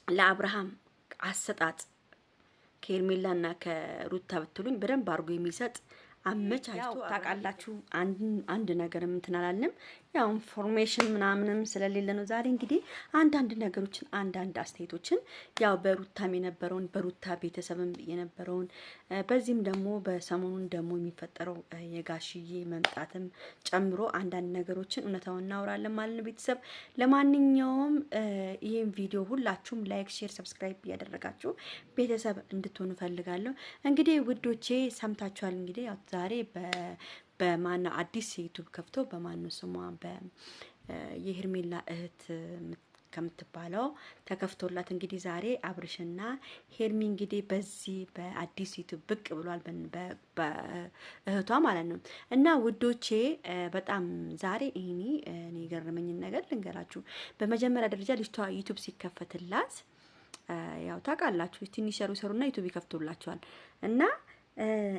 ለአብርሃም አሰጣጥ ከሄርሜላና ከሩታ ብትሉኝ በደንብ አድርጎ የሚሰጥ አመቻችቶ ታውቃላችሁ። አንድ ነገር እንትን አላልንም። ያው ኢንፎርሜሽን ምናምንም ስለሌለ ነው። ዛሬ እንግዲህ አንዳንድ ነገሮችን አንዳንድ አስተያየቶችን ያው በሩታም የነበረውን በሩታ ቤተሰብም የነበረውን በዚህም ደግሞ በሰሞኑን ደግሞ የሚፈጠረው የጋሽዬ መምጣትም ጨምሮ አንዳንድ ነገሮችን እውነታውን እናወራለን ማለት ነው። ቤተሰብ ለማንኛውም ይሄን ቪዲዮ ሁላችሁም ላይክ፣ ሼር፣ ሰብስክራይብ እያደረጋችሁ ቤተሰብ እንድትሆኑ ፈልጋለሁ። እንግዲህ ውዶቼ ሰምታችኋል። እንግዲህ ያው ዛሬ በማና አዲስ ዩቲዩብ ከፍቶ በማን ስሟ የሄርሜላ እህት ከምትባለው ተከፍቶላት እንግዲህ ዛሬ አብርሽና ሄርሚ እንግዲህ በዚህ በአዲስ ዩቲዩብ ብቅ ብሏል በእህቷ ማለት ነው። እና ውዶቼ በጣም ዛሬ እኔ የገረመኝን ነገር ልንገራችሁ። በመጀመሪያ ደረጃ ልጅቷ ዩቲዩብ ሲከፈትላት ያው ታውቃላችሁ ትንሽ ሰሩና ዩቲዩብ ይከፍቱላችኋል እና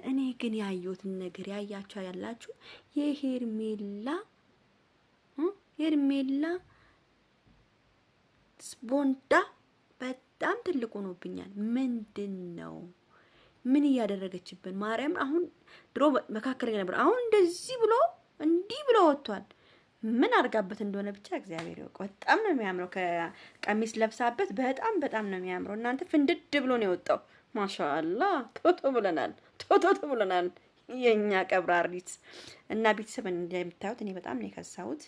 እኔ ግን ያየሁትን ነገር ያያችሁ ያላችሁ የሄርሜላ ስፖንዳ በጣም ትልቅ ሆኖብኛል። ምንድነው? ምን እያደረገችብን? ማርያም አሁን ድሮ መካከለኛ ነበር፣ አሁን እንዲህ ብሎ ወጥቷል። ምን አርጋበት እንደሆነ ብቻ እግዚአብሔር ይወቅ። በጣም ነው የሚያምረው። ከቀሚስ ለብሳበት በጣም ነው የሚያምረው። እናንተ ፍንድድ ብሎ ነው የወጣው። ማሻአላ ቶቶ ብለናል የኛ ቀብራሪት እና ቤተሰብ እንደምታዩት እኔ በጣም ነው የከሳሁት።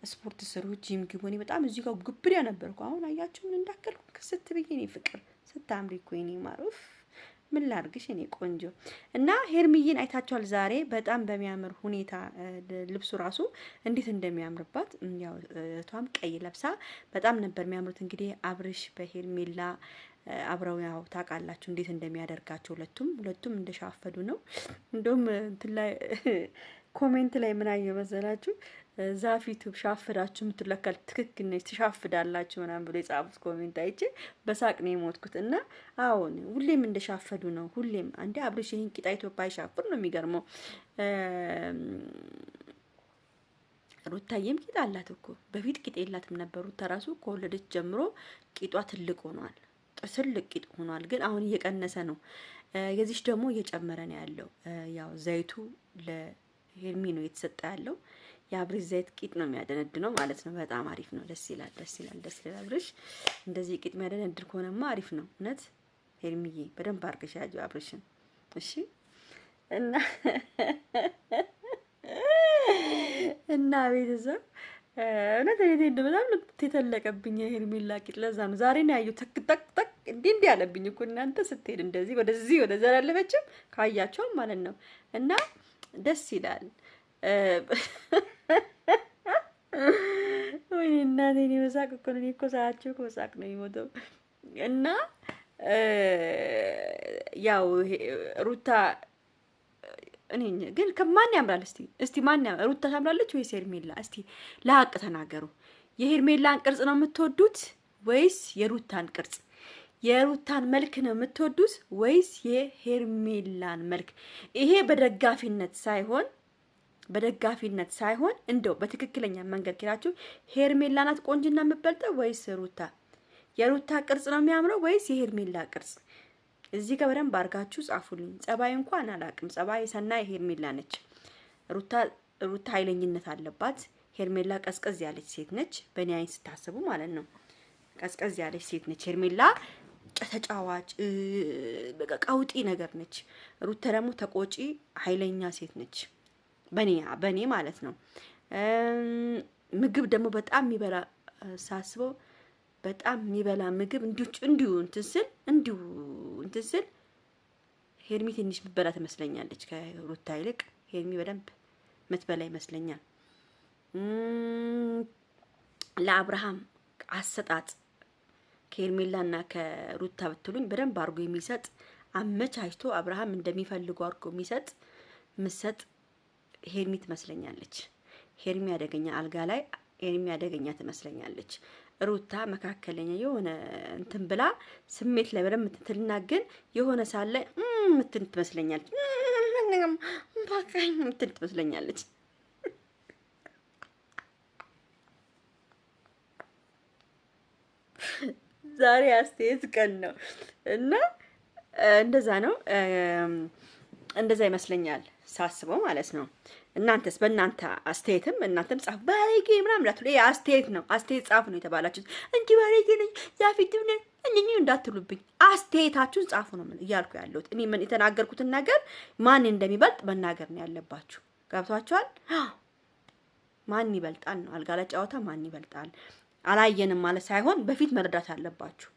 ስፖርት ስሩ፣ ጂም ግቡ። እኔ በጣም እዚህ ጋር ግብሪያ ነበርኩ። አሁን አያችሁ ምን እንዳከልኩ ክስት ብዬ እኔ ፍቅር ስታምሪ እኮ እኔ ማሩፍ ምን ላርግሽ እኔ ቆንጆ። እና ሄርሚዬን አይታችኋል። ዛሬ በጣም በሚያምር ሁኔታ ልብሱ ራሱ እንዴት እንደሚያምርባት ያው እቷም ቀይ ለብሳ በጣም ነበር የሚያምሩት። እንግዲህ አብርሽ በሄርሜላ አብረው ያው ታውቃላችሁ እንዴት እንደሚያደርጋቸው ሁለቱም እንደሻፈዱ ነው። እንደውም እንትን ላይ ኮሜንት ላይ ምን አየሁ መሰላችሁ? ዛፊቱ ሻፍዳችሁ የምትለካል ትክክል ነች ትሻፍዳላችሁ ምናምን ብሎ የጻፉት ኮሜንት አይቼ በሳቅ ነው የሞትኩት። እና አሁን ሁሌም እንደሻፈዱ ነው። ሁሌም አንዴ አብርሽ ይሄን ቂጣ ኢትዮጵያ ይሻፍር ነው የሚገርመው። ሩታዬም ቂጣ አላት እኮ በፊት ቂጥ የላትም ነበር። ሩታ ራሱ ከወለደች ጀምሮ ቂጧ ትልቅ ሆኗል። ትልቅ ቂጥ ሆኗል። ግን አሁን እየቀነሰ ነው። የዚች ደግሞ እየጨመረ ነው ያለው። ያው ዘይቱ ለሄርሚ ነው የተሰጠ ያለው። የአብርሽ ዘይት ቂጥ ነው የሚያደነድነው ማለት ነው። በጣም አሪፍ ነው። ደስ ይላል። አብርሽ እንደዚህ ቂጥ የሚያደነድር ከሆነማ አሪፍ ነው። እውነት ሄርሚዬ በደንብ አድርገሽ ያጂው አብርሽን እሺ። እና ቤተሰብ እውነት እኔ በጣም ተተለቀብኝ የሄርሜላ ቂጥ። ለዛ ነው ዛሬ ነው ያየው። ተክ እንዲህ ያለብኝ እኮ እናንተ ስትሄድ እንደዚህ ወደዛ ያለፈችም ካያቸው ማለት ነው። እና ደስ ይላል። ወይ እናቴ እኔ በሳቅ እኮ ነው። እኔ እኮ ሳያቸው እኮ በሳቅ ነው የሚሞተው። እና ያው ሩታ እኔ ግን ከማን ያምራል? እስቲ ማን ያምራል? ሩታ ታምራለች ወይስ ሄርሜላ? እስቲ ለሀቅ ተናገሩ። የሄርሜላን ቅርጽ ነው የምትወዱት ወይስ የሩታን ቅርጽ? የሩታን መልክ ነው የምትወዱት ወይስ የሄርሜላን መልክ? ይሄ በደጋፊነት ሳይሆን እንደው በትክክለኛ መንገድ ከላችሁ ሄርሜላ ናት ቆንጅና የምትበልጠው ወይስ ሩታ? የሩታ ቅርጽ ነው የሚያምረው ወይስ የሄርሜላ ቅርጽ? እዚህ ጋር በደንብ አድርጋችሁ ጻፉልኝ። ጸባይ እንኳን አላውቅም። ጸባይ ሰናይ ሄርሜላ ነች። ሩታ ኃይለኝነት አለባት። ሄርሜላ ቀዝቀዝ ያለች ሴት ነች። በእኔ አይን ስታስቡ ማለት ነው። ቀዝቀዝ ያለች ሴት ነች ሄርሜላ። ተጫዋች በቃ ቀውጢ ነገር ነች። ሩታ ደግሞ ተቆጪ ኃይለኛ ሴት ነች። በኔ ማለት ነው። ምግብ ደግሞ በጣም የሚበላ ሳስበው በጣም የሚበላ ምግብ እንዲሁ እንትን ስል ሄርሚ ትንሽ ምትበላ ትመስለኛለች ከሩታ ይልቅ። ሄርሚ በደንብ ምትበላ ይመስለኛል። ለአብርሃም አሰጣጥ ከሄርሜላና ከሩታ ብትሉኝ በደንብ አድርጎ የሚሰጥ አመቻችቶ አብርሃም እንደሚፈልገው አድርጎ ምሰጥ ሄርሚ ትመስለኛለች። ሄርሚ አደገኛ አልጋ ላይ ሄርሚ አደገኛ ትመስለኛለች። ሩታ መካከለኛ የሆነ እንትን ብላ ስሜት ላይ በደንብ ትናገን የሆነ ሳለ ምትን ትመስለኛለች። ምትን ትመስለኛለች። ዛሬ አስተያየት ቀን ነው እና እንደዛ ነው። እንደዛ ይመስለኛል ሳስበው ማለት ነው። እናንተስ በእናንተ አስተያየትም እናንተም ጻፉ። ባለጌ ምናምን እንዳትሉ፣ ይሄ አስተያየት ነው። አስተያየት ጻፉ ነው የተባላችሁት እንጂ ባለጌ ነኝ ያፊትም ነኝ እኔ እንዳትሉብኝ፣ አስተያየታችሁን ጻፉ ነው እያልኩ ያለሁት። እኔ ምን የተናገርኩትን ነገር ማን እንደሚበልጥ መናገር ነው ያለባችሁ። ገብቷችኋል? ማን ይበልጣል ነው። አልጋ ላይ ጨዋታ ማን ይበልጣል አላየንም ማለት ሳይሆን በፊት መረዳት አለባችሁ።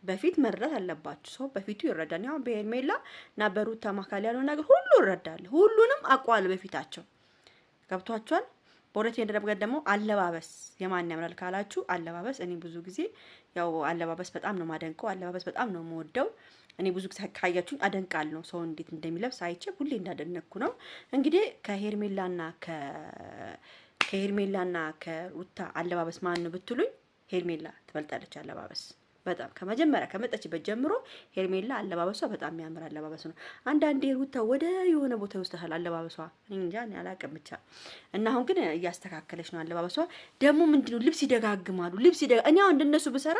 በፊት መረዳት አለባችሁ። ሰው በፊቱ ይረዳል። ያው በሄርሜላ እና በሩታ መካከል ያለው ነገር ሁሉ ይረዳል። ሁሉንም አቋል በፊታቸው ገብቷቸዋል። በሁለተኛ ደረጃ ደግሞ አለባበስ የማን ያምራል ካላችሁ፣ አለባበስ እኔ ብዙ ጊዜ ያው አለባበስ በጣም ነው ማደንቀው። አለባበስ በጣም ነው የምወደው። እኔ ብዙ ጊዜ ካያችሁኝ አደንቃለሁ። ሰው እንዴት እንደሚለብስ አይቼ ሁሌ እንዳደነኩ ነው። እንግዲህ ከሄርሜላና ከሩታ አለባበስ ማን ነው ብትሉኝ፣ ሄርሜላ ትበልጣለች አለባበስ በጣም ከመጀመሪያ ከመጣችበት ጀምሮ ሄርሜላ አለባበሷ በጣም የሚያምር አለባበስ ነው። አንዳንዴ ሩታ ወደ የሆነ ቦታ ይወስዳል አለባበሷ፣ እንጃ እኔ አላውቅም ብቻ። እና አሁን ግን እያስተካከለች ነው አለባበሷ። ደግሞ ምንድነው ልብስ ይደጋግማሉ። እኔ አሁን እንደነሱ ብሰራ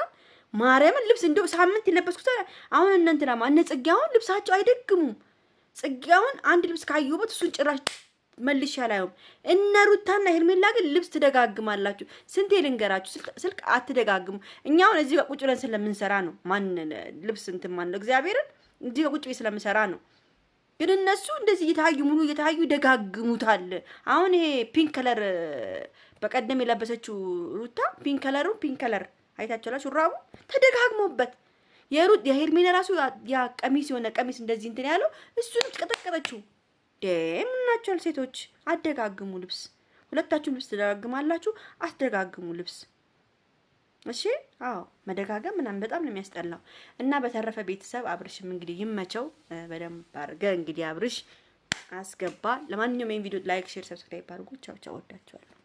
ማርያምን ልብስ እንደው ሳምንት የለበስኩት አሁን እነ ጽጌ አሁን ልብሳቸው አይደግሙም። ጽጌ አሁን አንድ ልብስ ካየሁበት እሱን ጭራሽ መልሽ ያላየውም። እነ ሩታና ሄርሜላ ግን ልብስ ትደጋግማላችሁ። ስንቴ ልንገራችሁ፣ ስልክ አትደጋግሙ። እኛውን እዚህ ጋር ቁጭ ብለን ስለምንሰራ ነው። ማን ልብስ እንትን ማን ነው እግዚአብሔርን እዚህ ጋር ቁጭ ብለን ስለምንሰራ ነው። ግን እነሱ እንደዚህ እየታዩ ይደጋግሙታል። አሁን ይሄ ፒንክ ከለር በቀደም የለበሰችው ሩታ ፒንክ ከለር አይታችኋላ። ሹራቡ ተደጋግሞበት የሄርሜላ ራሱ ያ ቀሚስ የሆነ ቀሚስ እንደዚህ እንትን ያለው እሱንም ቀጠቀጠችው። ምናቸዋል ሴቶች አደጋግሙ ልብስ። ሁለታችሁም ልብስ ትደጋግማላችሁ፣ አትደጋግሙ ልብስ። እሺ አዎ መደጋገም ምናምን በጣም ነው የሚያስጠላው። እና በተረፈ ቤተሰብ አብርሽም እንግዲህ ይመቸው በደንብ አድርገህ እንግዲህ አብርሽ አስገባ። ለማንኛውም ይሄን ቪዲዮ ላይክ፣ ሼር፣ ሰብስክራይብ አድርጉ። ቻው ቻው፣ ወዳችኋለሁ።